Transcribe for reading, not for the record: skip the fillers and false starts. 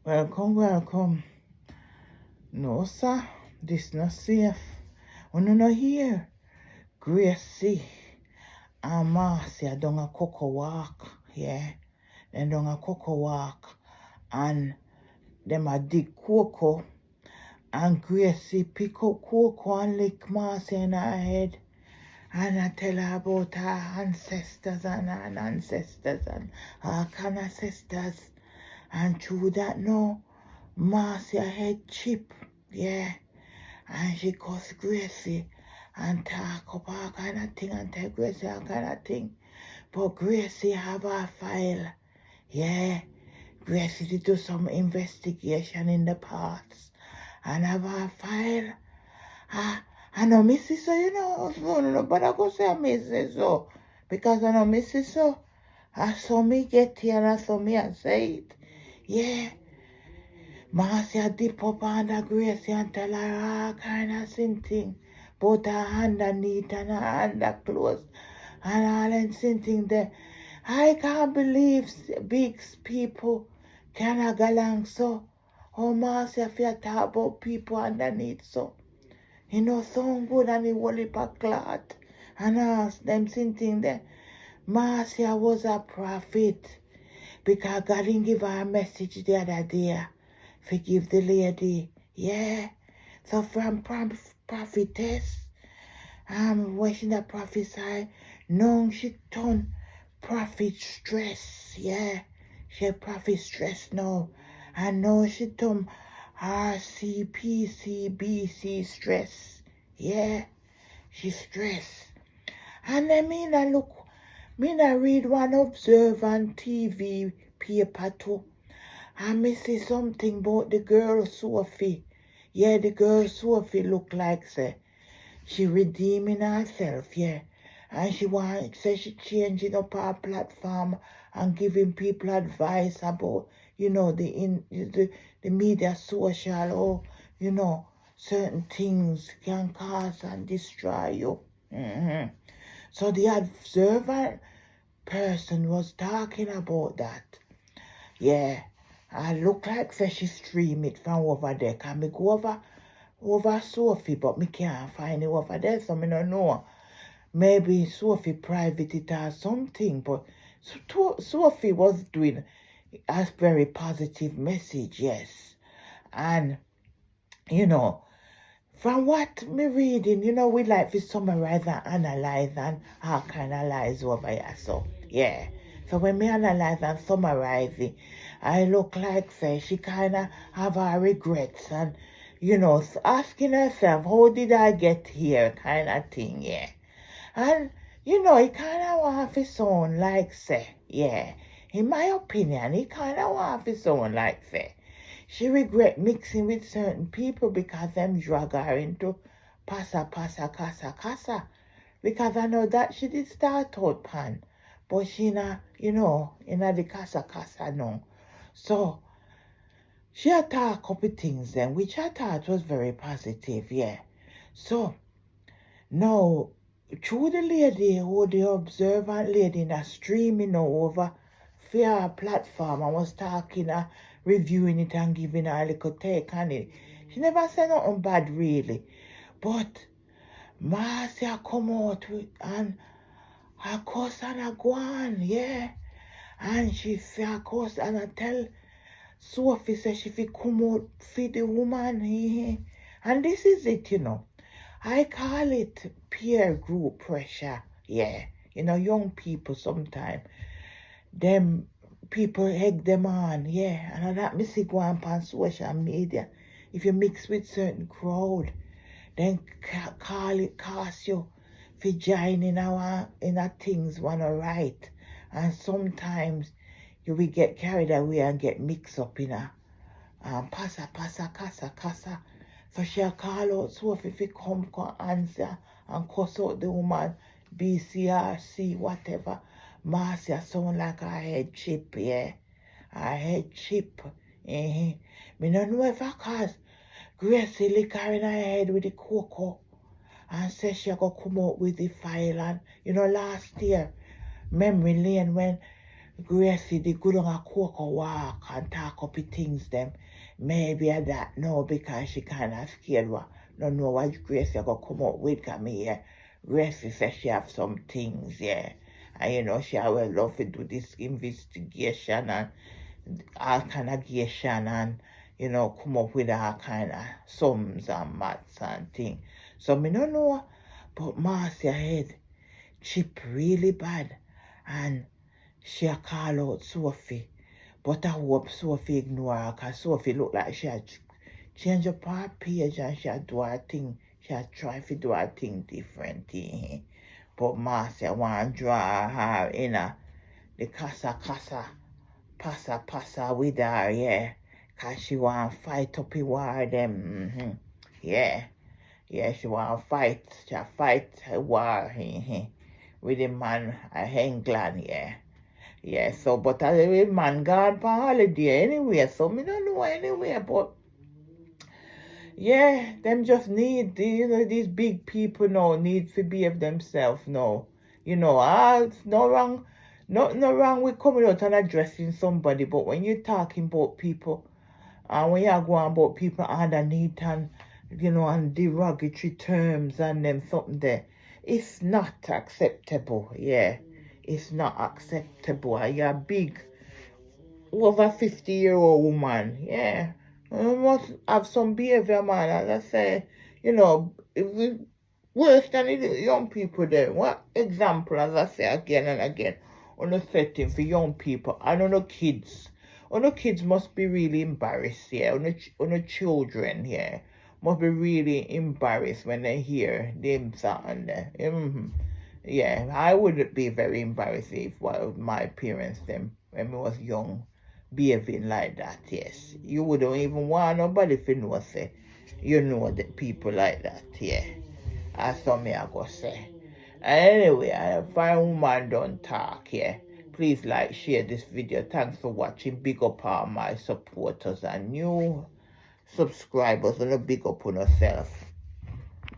Welcome, welcome. No, sir, this not safe. No here. Gracie and Marcia done a coco walk, yeah. They done a coco walk and them a dig coco and Gracie pick up coco and lick Marcia in her head. And I tell her about her ancestors and her ancestors and her kind of sisters. And through that now, Marcia head chip, yeah. And she calls Gracie and talk up all kind of thing and tell Gracie all kind of thing. But Gracie have her file, yeah. Gracie did do some investigation in the past and have her file. I know Missy so, no, but I go say I Missy so. Because I know Missy so. I saw me get here and I saw me I say it. Yeah. Marcia dip up under Gracie and tell her all kind of thing. Both her hand neat and her hand closed. And all them thing there. I can't believe big people can go along so. Oh, Marcia, if you talk about people underneath so. You know, so good and he whole heap of cloth. And ask them thing there. Marcia was a prophet. Because God didn't give her a message the other day. Forgive the lady. Yeah. So from prophetess, when she that prophesy, now she turn prophet stress. Yeah. She prophet stress now. And now she turn RCPCBC stress. Yeah. She stress. And then me read one Observant TV paper too. And me see something about the girl Sophie. Yeah, the girl Sophie look like say she redeeming herself, yeah. And she she changing up her platform and giving people advice about, the media social or, certain things can cause and destroy you. So the observant person was talking about that. Yeah. I look like she stream it from over there. Can me go over Sophie, but me can't find it over there, so me don't know. Maybe Sophie private it or something, but Sophie was doing a very positive message, yes. And, from what me reading, we like to summarize and analyze and all kind of lies over here. So, yeah. So when me analyze and summarize it, I look like, say, she kind of have her regrets and, asking herself, how did I get here kind of thing, yeah. And, it kind of want to sound like, say, yeah. In my opinion, it kind of want to sound like, say, she regret mixing with certain people because them drag her into casa. Because I know that she did start out pan, but she na, in the casa now. So, she had a couple things then, which I thought was very positive, yeah. So, now, through the lady, who the observant lady in a streaming over for her platform, I was talking, reviewing it and giving her a little take on it. She never said nothing bad, really. But Marcia come out with, and her cuss and a gwaan, yeah. And she say her cuss and I tell Sophie say she fi come out for the woman. And this is it, I call it peer group pressure, yeah. Young people sometimes, them people egg them on, yeah. And that me see go on social media. If you mix with certain crowd, then cost you for joining in a things wanna right. And sometimes you will get carried away and get mixed up in a casa. So she'll call out Sophie if you come answer and cuss out the woman, BCRC, whatever. Marcia sound like her head chip, yeah. Her head chip. Me don't know if I cause Gracie lick her in her head with the coco and say she go come out with the file and, last year, memory lane when Gracie, the good on a coco walk and talk up the things them. Maybe I that no because she kinda scared what. No know what Gracie gonna come up with me here. Gracie says she have some things, yeah. And you know she will love to do this investigation and all kind of gation and you know come up with all kind of sums and maths and thing. So me no know, but Marcia head chip really bad and she a call out Sophie. But I hope Sophie ignore her because Sophie look like she had change up her page and she had do her thing. She had try to do her thing different. But Marcia want to draw her in the casa passa with her, yeah. Because she want to fight up the war them. Yeah. Yeah, she want to fight. She fight a war with the man England, yeah. Yeah, so, but a man gone for holiday anyway, so me don't know anyway, but yeah, them just need, you know, these big people now need to behave themselves now. You know, no wrong, no wrong with coming out and addressing somebody, but when you're talking about people, and when you're going about people underneath and, you know, and derogatory terms and them something there, it's not acceptable, yeah. It's not acceptable. You're a big, over 50-year-old woman, yeah. You must have some behavior, man. As I say, you know, worse than the young people there. What example, as I say again and again, on a setting for young people and on the kids. On the kids must be really embarrassed, yeah. On the children, yeah. Must be really embarrassed when they hear them something there. Yeah, I would be very embarrassed if my parents, them, when I was young, behaving like that, yes. You wouldn't even want nobody to know, say, you know the people like that, yeah. That's what me I go say. Anyway, if a woman don't talk, yeah, please like, share this video. Thanks for watching. Big up all my supporters and new subscribers and a big up on yourself.